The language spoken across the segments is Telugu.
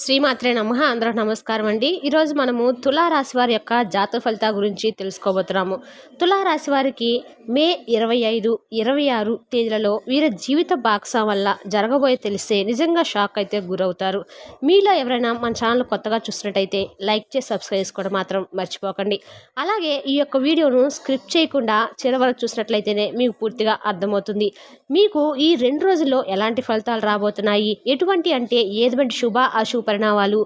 శ్రీమాత్రే నమః. అందరూ నమస్కారం అండి. ఈరోజు మనము తులారాశి వారి యొక్క జాతక ఫలితాల గురించి తెలుసుకోబోతున్నాము. తులారాశి వారికి మే 25, 26 తేదీలలో వీరి జీవిత భాగస్వామి వల్ల జరగబోయే తెలిస్తే నిజంగా షాక్ అయితే గురవుతారు. మీలో ఎవరైనా మన ఛానల్ కొత్తగా చూసినట్టయితే లైక్ చేసి సబ్స్క్రైబ్ చేసుకోవడం మాత్రం మర్చిపోకండి. అలాగే ఈ యొక్క వీడియోను స్క్రిప్ట్ చేయకుండా చివరి వరకు చూసినట్లయితేనే మీకు పూర్తిగా అర్థమవుతుంది. మీకు ఈ 2 రోజుల్లో ఎలాంటి ఫలితాలు రాబోతున్నాయి, ఎటువంటి అంటే ఏటువంటి శుభ అశుభ పరిణామాలు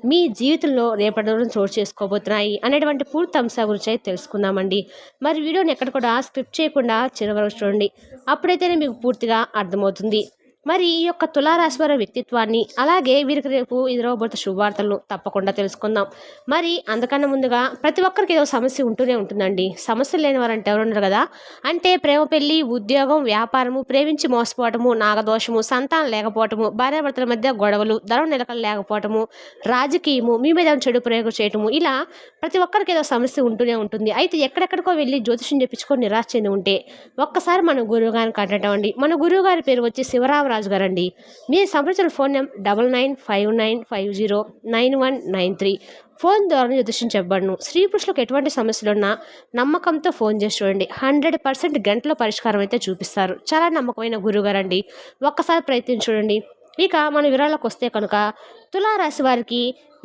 మీ జీవితంలో రేపటి రోజున చోటు చేసుకోబోతున్నాయి అనేటువంటి పూర్తి అంశాల గురించి అయితే తెలుసుకుందామండి. మరి వీడియోని ఎక్కడ కూడా స్క్రిప్ట్ చేయకుండా చివరి వరకు చూడండి, అప్పుడైతేనే మీకు పూర్తిగా అర్థమవుతుంది. మరి ఈ యొక్క తులారాశి వారి వ్యక్తిత్వాన్ని, అలాగే వీరికి రేపు ఎదురవబోతున్న శుభవార్తలను తప్పకుండా తెలుసుకుందాం. మరి అంతకన్నా ముందుగా ప్రతి ఒక్కరికి ఏదో సమస్య ఉంటూనే ఉంటుందండి. సమస్యలు లేని వారంటే ఎవరు ఉండరు కదా. అంటే ప్రేమ, పెళ్లి, ఉద్యోగం, వ్యాపారము, ప్రేమించి మోసపోవటము, నాగదోషము, సంతానం లేకపోవటము, భార్యాభర్తల మధ్య గొడవలు, ధనం నిలకలు లేకపోవటము, రాజకీయము, మీ మీద చెడు ప్రయోగం చేయటము, ఇలా ప్రతి ఒక్కరికి ఏదో సమస్య ఉంటూనే ఉంటుంది. అయితే ఎక్కడెక్కడికో వెళ్ళి జ్యోతిషం చెప్పించుకొని నిరాశ చెంది ఉంటే ఒక్కసారి మన గురువు గారిని కట్టండి. మన గురువు గారి పేరు వచ్చి శివరామరాజు గారండి. మీ సంప్రదించిన ఫోన్ నెంబర్ 9959509193. ఫోన్ ద్వారా జ్యోతిషం చెప్పబడును. స్త్రీ పురుషులకు ఎటువంటి సమస్యలున్నా నమ్మకంతో ఫోన్ చేసి చూడండి, 100% గంటలో పరిష్కారం అయితే చూపిస్తారు. చాలా నమ్మకమైన గురువుగారండి, ఒక్కసారి ప్రయత్నించి చూడండి. ఇక మన వివరాలకు వస్తే కనుక తులారాశి వారికి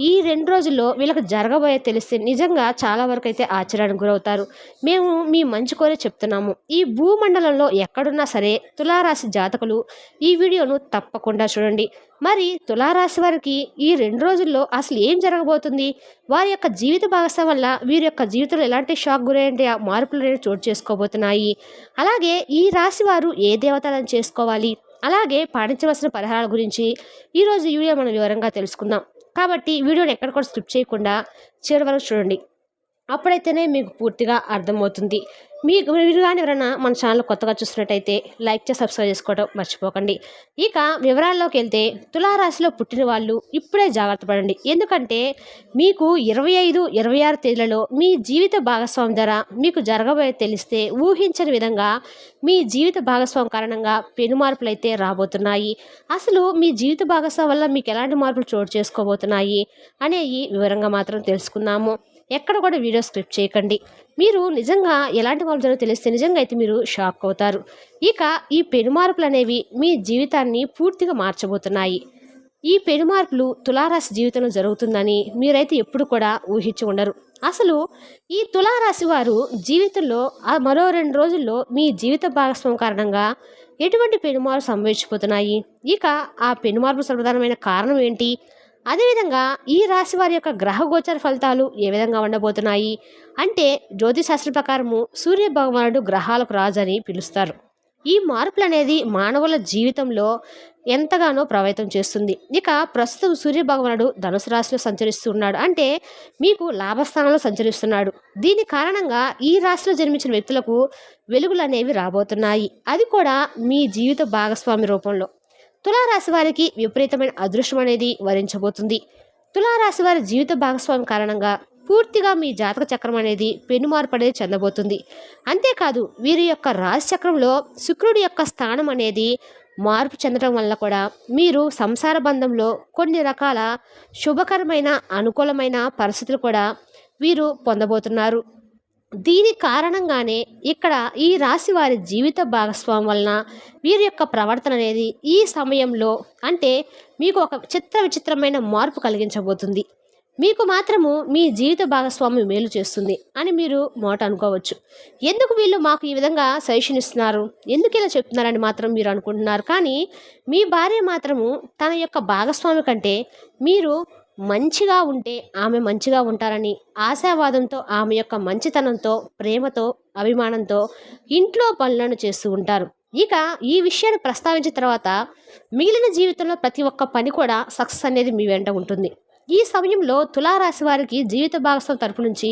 ఈ 2 రోజుల్లో వీళ్ళకి జరగబోయే తెలిస్తే నిజంగా చాలా వరకు అయితే ఆశ్చర్యానికి గురవుతారు. మేము మీ మంచి కోరే చెప్తున్నాము. ఈ భూమండలంలో ఎక్కడున్నా సరే తులారాశి జాతకులు ఈ వీడియోను తప్పకుండా చూడండి. మరి తులారాశి వారికి ఈ 2 రోజుల్లో అసలు ఏం జరగబోతుంది, వారి యొక్క జీవిత భాగస్వామి వల్ల వీరి యొక్క జీవితంలో ఎలాంటి షాక్ గురైంటే ఆ మార్పులు అనేవి చోటు చేసుకోబోతున్నాయి, అలాగే ఈ రాశి వారు ఏ దేవతలను చేసుకోవాలి, అలాగే పాటించవలసిన పరిహారాల గురించి ఈరోజు ఈ వీడియో మనం వివరంగా తెలుసుకుందాం. కాబట్టి వీడియోని ఎక్కడ కూడా స్కిప్ చేయకుండా చివరి వరకు చూడండి, అప్పుడైతేనే మీకు పూర్తిగా అర్థమవుతుంది. మీరు కానీ ఎవరైనా మన ఛానల్ కొత్తగా చూసినట్టయితే లైక్ చేసి సబ్స్క్రైబ్ చేసుకోవడం మర్చిపోకండి. ఇక వివరాల్లోకి వెళ్తే తులారాశిలో పుట్టిన వాళ్ళు ఇప్పుడే జాగ్రత్త పడండి. ఎందుకంటే మీకు 25, 26 తేదీలలో మీ జీవిత భాగస్వామి ధర మీకు జరగబోయే తెలిస్తే ఊహించని విధంగా మీ జీవిత భాగస్వామి కారణంగా పెను మార్పులు అయితే రాబోతున్నాయి. అసలు మీ జీవిత భాగస్వామి వల్ల మీకు ఎలాంటి మార్పులు చోటు చేసుకోబోతున్నాయి అనేవి వివరంగా మాత్రం తెలుసుకుందాము. ఎక్కడ కూడా వీడియో స్క్రిప్ట్ చేయకండి. మీరు నిజంగా ఎలాంటి మార్పులు జరుగుతాయో తెలిస్తే నిజంగా అయితే మీరు షాక్ అవుతారు. ఇక ఈ పెనుమార్పులు అనేవి మీ జీవితాన్ని పూర్తిగా మార్చబోతున్నాయి. ఈ పెనుమార్పులు తులారాశి జీవితంలో జరుగుతుందని మీరైతే ఎప్పుడు కూడా ఊహించి ఉండరు. అసలు ఈ తులారాశి వారు జీవితంలో మరో 2 రోజుల్లో మీ జీవిత భాగస్వామి కారణంగా ఎటువంటి పెనుమార్పులు సంభవించిపోతున్నాయి, ఇక ఆ పెనుమార్పు ప్రధానమైన కారణం ఏంటి, అదేవిధంగా ఈ రాశి వారి యొక్క గ్రహ గోచర ఫలితాలు ఏ విధంగా ఉండబోతున్నాయి అంటే జ్యోతిశాస్త్ర ప్రకారము సూర్య భగవానుడు గ్రహాలకు రాజు అని పిలుస్తారు. ఈ మార్పులు అనేది మానవుల జీవితంలో ఎంతగానో ప్రభావితం చేస్తుంది. ఇక ప్రస్తుతం సూర్య భగవానుడు ధనుసు రాశిలో సంచరిస్తున్నాడు, అంటే మీకు లాభస్థానంలో సంచరిస్తున్నాడు. దీని కారణంగా ఈ రాశిలో జన్మించిన వ్యక్తులకు వెలుగులు అనేవి రాబోతున్నాయి, అది కూడా మీ జీవిత భాగస్వామి రూపంలో. తులారాశి వారికి విపరీతమైన అదృష్టం అనేది వరించబోతుంది. తులారాశి వారి జీవిత భాగస్వామి కారణంగా పూర్తిగా మీ జాతక చక్రం అనేది పెనుమార్పు అనేది చెందబోతుంది. అంతేకాదు వీరి యొక్క రాశి చక్రంలో శుక్రుడి యొక్క స్థానం అనేది మార్పు చెందడం వల్ల కూడా మీరు సంసార బంధంలో కొన్ని రకాల శుభకరమైన అనుకూలమైన పరిస్థితులు కూడా వీరు పొందబోతున్నారు. దీని కారణంగానే ఇక్కడ ఈ రాశి వారి జీవిత భాగస్వామి వలన వీరి యొక్క ప్రవర్తన అనేది ఈ సమయంలో అంటే మీకు ఒక విచిత్రమైన మార్పు కలిగించబోతుంది. మీకు మాత్రము మీ జీవిత భాగస్వామి మేలు చేస్తుంది అని మీరు మాట అనుకోవచ్చు. ఎందుకు వీళ్ళు మాకు ఈ విధంగా సజెషన్ ఇస్తున్నారు, ఎందుకు ఇలా చెప్తున్నారని మాత్రం మీరు అనుకుంటున్నారు. కానీ మీ భార్య మాత్రము తన యొక్క భాగస్వామి కంటే మీరు మంచిగా ఉంటే ఆమె మంచిగా ఉంటారని ఆశావాదంతో, ఆమె యొక్క మంచితనంతో, ప్రేమతో, అభిమానంతో ఇంట్లో పనులను చేస్తూ ఉంటారు. ఇక ఈ విషయాన్ని ప్రస్తావించిన తర్వాత మిగిలిన జీవితంలో ప్రతి ఒక్క పని కూడా సక్సెస్ అనేది మీ వెంట ఉంటుంది. ఈ సమయంలో తులారాశి వారికి జీవిత భాగస్వామి తరపు నుంచి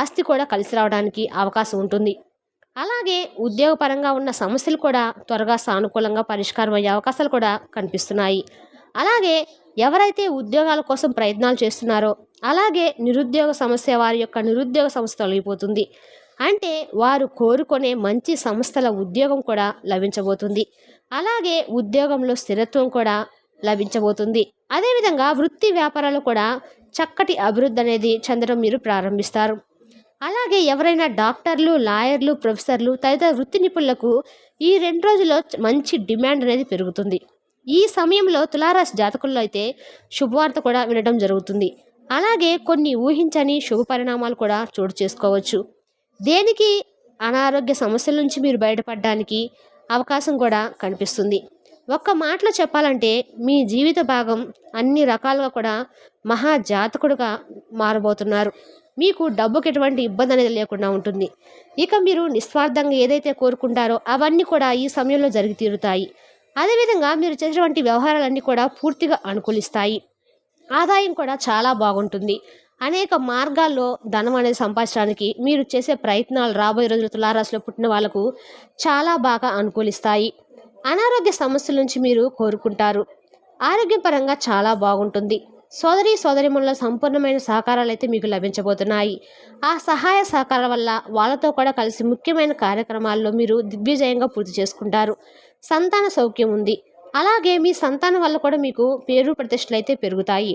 ఆస్తి కూడా కలిసి రావడానికి అవకాశం ఉంటుంది. అలాగే ఉద్యోగపరంగా ఉన్న సమస్యలు కూడా త్వరగా సానుకూలంగా పరిష్కారం అయ్యే అవకాశాలు కూడా కనిపిస్తున్నాయి. అలాగే ఎవరైతే ఉద్యోగాల కోసం ప్రయత్నాలు చేస్తున్నారో, అలాగే నిరుద్యోగ సమస్య, వారి యొక్క నిరుద్యోగ సమస్య తొలగిపోతుంది. అంటే వారు కోరుకునే మంచి సంస్థల ఉద్యోగం కూడా లభించబోతుంది. అలాగే ఉద్యోగంలో స్థిరత్వం కూడా లభించబోతుంది. అదేవిధంగా వృత్తి వ్యాపారాలు కూడా చక్కటి అభివృద్ధి అనేది చెందడం మీరు ప్రారంభిస్తారు. అలాగే ఎవరైనా డాక్టర్లు, లాయర్లు, ప్రొఫెసర్లు తదితర వృత్తి నిపుణులకు ఈ 2 రోజుల్లో మంచి డిమాండ్ అనేది పెరుగుతుంది. ఈ సమయంలో తులారాశి జాతకుల్లో అయితే శుభవార్త కూడా వినడం జరుగుతుంది. అలాగే కొన్ని ఊహించని శుభ పరిణామాలు కూడా చోటు చేసుకోవచ్చు. దేనికి అనారోగ్య సమస్యల నుంచి మీరు బయటపడడానికి అవకాశం కూడా కనిపిస్తుంది. ఒక్క మాటలో చెప్పాలంటే మీ జీవిత భాగం అన్ని రకాలుగా కూడా మహా జాతకుడుగా మారబోతున్నారు. మీకు డబ్బుకి ఎటువంటి ఇబ్బంది అనేది లేకుండా ఉంటుంది. ఇక మీరు నిస్వార్థంగా ఏదైతే కోరుకుంటారో అవన్నీ కూడా ఈ సమయంలో జరిగి తీరుతాయి. అదేవిధంగా మీరు చేసేటువంటి వ్యవహారాలన్నీ కూడా పూర్తిగా అనుకూలిస్తాయి. ఆదాయం కూడా చాలా బాగుంటుంది. అనేక మార్గాల్లో ధనం అనేది సంపాదించడానికి మీరు చేసే ప్రయత్నాలు రాబోయే రోజులు తులారాశిలో పుట్టిన వాళ్ళకు చాలా బాగా అనుకూలిస్తాయి. అనారోగ్య సమస్యల నుంచి మీరు కోరుకుంటారు. ఆరోగ్యపరంగా చాలా బాగుంటుంది. సోదరీమణుల సంపూర్ణమైన సహకారాలు అయితే మీకు లభించబోతున్నాయి. ఆ సహాయ సహకారాల వల్ల వాళ్ళతో కూడా కలిసి ముఖ్యమైన కార్యక్రమాల్లో మీరు దిగ్విజయంగా పూర్తి చేసుకుంటారు. సంతాన సౌఖ్యం ఉంది. అలాగే మీ సంతానం వల్ల కూడా మీకు పేరు ప్రతిష్టలు అయితే పెరుగుతాయి.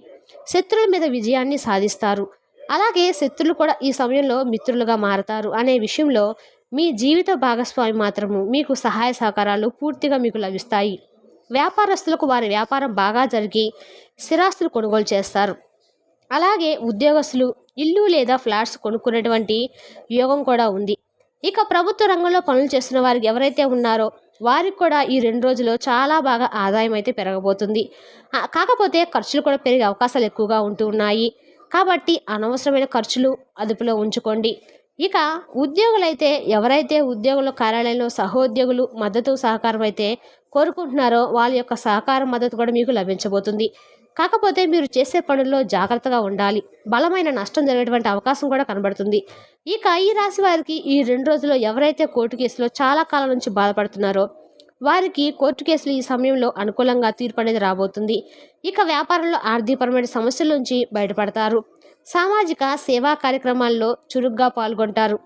శత్రువుల మీద విజయాన్ని సాధిస్తారు. అలాగే శత్రులు కూడా ఈ సమయంలో మిత్రులుగా మారతారు అనే విషయంలో మీ జీవిత భాగస్వామి మాత్రము మీకు సహాయ సహకారాలు పూర్తిగా మీకు లభిస్తాయి. వ్యాపారస్తులకు వారి వ్యాపారం బాగా జరిగి స్థిరాస్తులు కొనుగోలు చేస్తారు. అలాగే ఉద్యోగస్తులు ఇల్లు లేదా ఫ్లాట్స్ కొనుక్కునేటువంటి యోగం కూడా ఉంది. ఇక ప్రభుత్వ రంగంలో పనులు చేస్తున్న వారికి ఎవరైతే ఉన్నారో వారికి కూడా ఈ 2 రోజుల్లో చాలా బాగా ఆదాయం అయితే పెరగబోతుంది. కాకపోతే ఖర్చులు కూడా పెరిగే అవకాశాలు ఎక్కువగా ఉంటూ ఉన్నాయి. కాబట్టి అనవసరమైన ఖర్చులు అదుపులో ఉంచుకోండి. ఇక ఉద్యోగులైతే ఎవరైతే ఉద్యోగుల కార్యాలయంలో సహోద్యోగులు మద్దతు సహకారం అయితే కోరుకుంటున్నారో వాళ్ళ యొక్క సహకారం మద్దతు కూడా మీకు లభించబోతుంది. కాకపోతే మీరు చేసే పనుల్లో జాగ్రత్తగా ఉండాలి. బలమైన నష్టం జరిగేటువంటి అవకాశం కూడా కనబడుతుంది. ఇక ఈ రాశి వారికి ఈ 2 రోజుల్లో ఎవరైతే కోర్టు కేసులో చాలా కాలం నుంచి బాధపడుతున్నారో వారికి కోర్టు కేసులు ఈ సమయంలో అనుకూలంగా తీర్పు అనేది రాబోతుంది. ఇక వ్యాపారంలో ఆర్థికపరమైన సమస్యల నుంచి బయటపడతారు. సామాజిక సేవా కార్యక్రమాల్లో చురుగ్గా పాల్గొంటారు.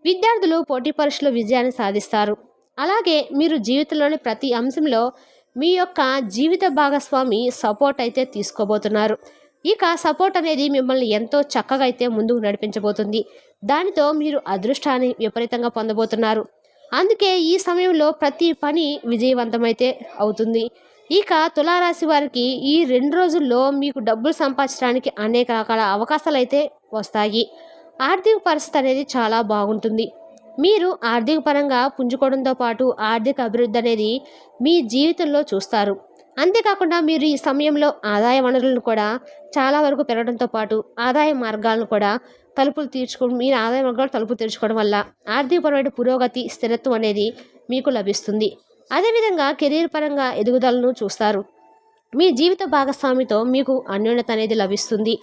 విద్యార్థులు పోటీ పరీక్షలో విజయాన్ని సాధిస్తారు. అలాగే మీరు జీవితంలోని ప్రతి అంశంలో మీ యొక్క జీవిత భాగస్వామి సపోర్ట్ అయితే తీసుకోబోతున్నారు. ఇక సపోర్ట్ అనేది మిమ్మల్ని ఎంతో చక్కగా అయితే ముందుకు నడిపించబోతుంది. దానితో మీరు అదృష్టాన్ని విపరీతంగా పొందబోతున్నారు. అందుకే ఈ సమయంలో ప్రతి పని విజయవంతమైతే అవుతుంది. ఇక తులారాశి వారికి ఈ 2 రోజుల్లో మీకు డబ్బులు సంపాదించడానికి అనేక రకాల అవకాశాలు అయితే వస్తాయి. ఆర్థిక పరిస్థితి అనేది చాలా బాగుంటుంది. మీరు ఆర్థిక పరంగా పుంజుకోవడంతో పాటు ఆర్థిక అభివృద్ధి అనేది మీ జీవితంలో చూస్తారు. అంతేకాకుండా మీరు ఈ సమయంలో ఆదాయ వనరులను కూడా చాలా వరకు పెరగడంతో పాటు ఆదాయ మార్గాలను కూడా మీరు ఆదాయ మార్గాలు తలుపులు తెరుచుకోవడం వల్ల ఆర్థికపరమైన పురోగతి స్థిరత్వం అనేది మీకు లభిస్తుంది. అదేవిధంగా కెరీర్ పరంగా ఎదుగుదలను చూస్తారు. మీ జీవిత భాగస్వామితో మీకు అన్యోన్యత అనేది లభిస్తుంది.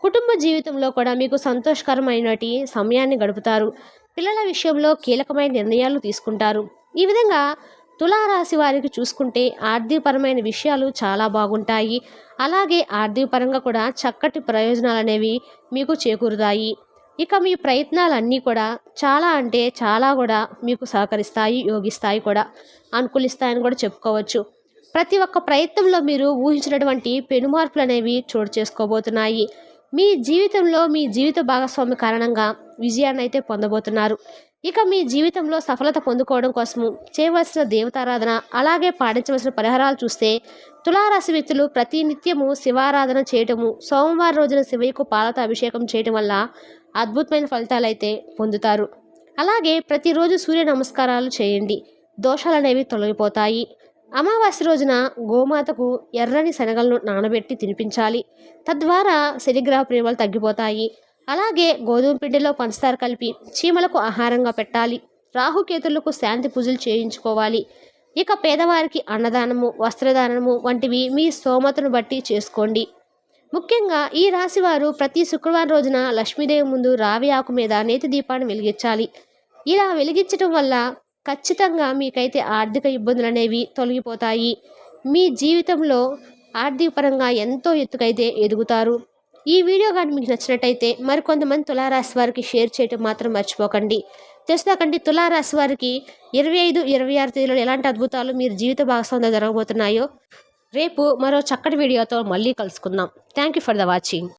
కుటుంబ జీవితంలో కూడా మీకు సంతోషకరమైనటి సమయాన్ని గడుపుతారు. పిల్లల విషయంలో కీలకమైన నిర్ణయాలు తీసుకుంటారు. ఈ విధంగా తులారాశి వారికి చూసుకుంటే ఆర్థికపరమైన విషయాలు చాలా బాగుంటాయి. అలాగే ఆర్థికపరంగా కూడా చక్కటి ప్రయోజనాలు అనేవి మీకు చేకూరుతాయి. ఇక మీ ప్రయత్నాలన్నీ కూడా చాలా అంటే చాలా కూడా మీకు సహకరిస్తాయి, యోగిస్తాయి కూడా, అనుకూలిస్తాయని కూడా చెప్పుకోవచ్చు. ప్రతి ఒక్క ప్రయత్నంలో మీరు ఊహించినటువంటి పెనుమార్పులు అనేవి చోటు చేసుకోబోతున్నాయి. మీ జీవితంలో మీ జీవిత భాగస్వామి కారణంగా విజయాన్ని అయితే పొందబోతున్నారు. ఇక మీ జీవితంలో సఫలత పొందుకోవడం కోసము చేయవలసిన దేవతారాధన అలాగే పాటించవలసిన పరిహారాలు చూస్తే తులారాశి వ్యక్తులు ప్రతి నిత్యము శివారాధన చేయటము, సోమవారం రోజున శివయ్యకు పాలతో అభిషేకం చేయటం వల్ల అద్భుతమైన ఫలితాలు అయితే పొందుతారు. అలాగే ప్రతిరోజు సూర్య నమస్కారాలు చేయండి. దోషాలు అనేవి తొలగిపోతాయి. అమావాస్య రోజున గోమాతకు ఎర్రని శనగలను నానబెట్టి తినిపించాలి. తద్వారా శనిగ్రహ ప్రేమలు తగ్గిపోతాయి. అలాగే గోధుమ పిండిలో పంచదార కలిపి చీమలకు ఆహారంగా పెట్టాలి. రాహుకేతులకు శాంతి పూజలు చేయించుకోవాలి. ఇక పేదవారికి అన్నదానము, వస్త్రదానము వంటివి మీ స్తోమతను బట్టి చేసుకోండి. ముఖ్యంగా ఈ రాశివారు ప్రతి శుక్రవారం రోజున లక్ష్మీదేవి ముందు రావి ఆకు మీద నేతి దీపాన్ని వెలిగించాలి. ఇలా వెలిగించడం వల్ల ఖచ్చితంగా మీకైతే ఆర్థిక ఇబ్బందులు అనేవి తొలగిపోతాయి. మీ జీవితంలో ఆర్థికపరంగా ఎంతో ఎత్తుకైతే ఎదుగుతారు. ఈ వీడియో కానీ మీకు నచ్చినట్టయితే మరికొంతమంది తులారాశి వారికి షేర్ చేయటం మాత్రం మర్చిపోకండి. తెలుసుకండి తులారాశి వారికి 25, 26 తేదీలో ఎలాంటి అద్భుతాలు మీరు జీవిత భాగస్వామ్యంలో జరగబోతున్నాయో రేపు మరో చక్కటి వీడియోతో మళ్ళీ కలుసుకుందాం. Thank you for the watching.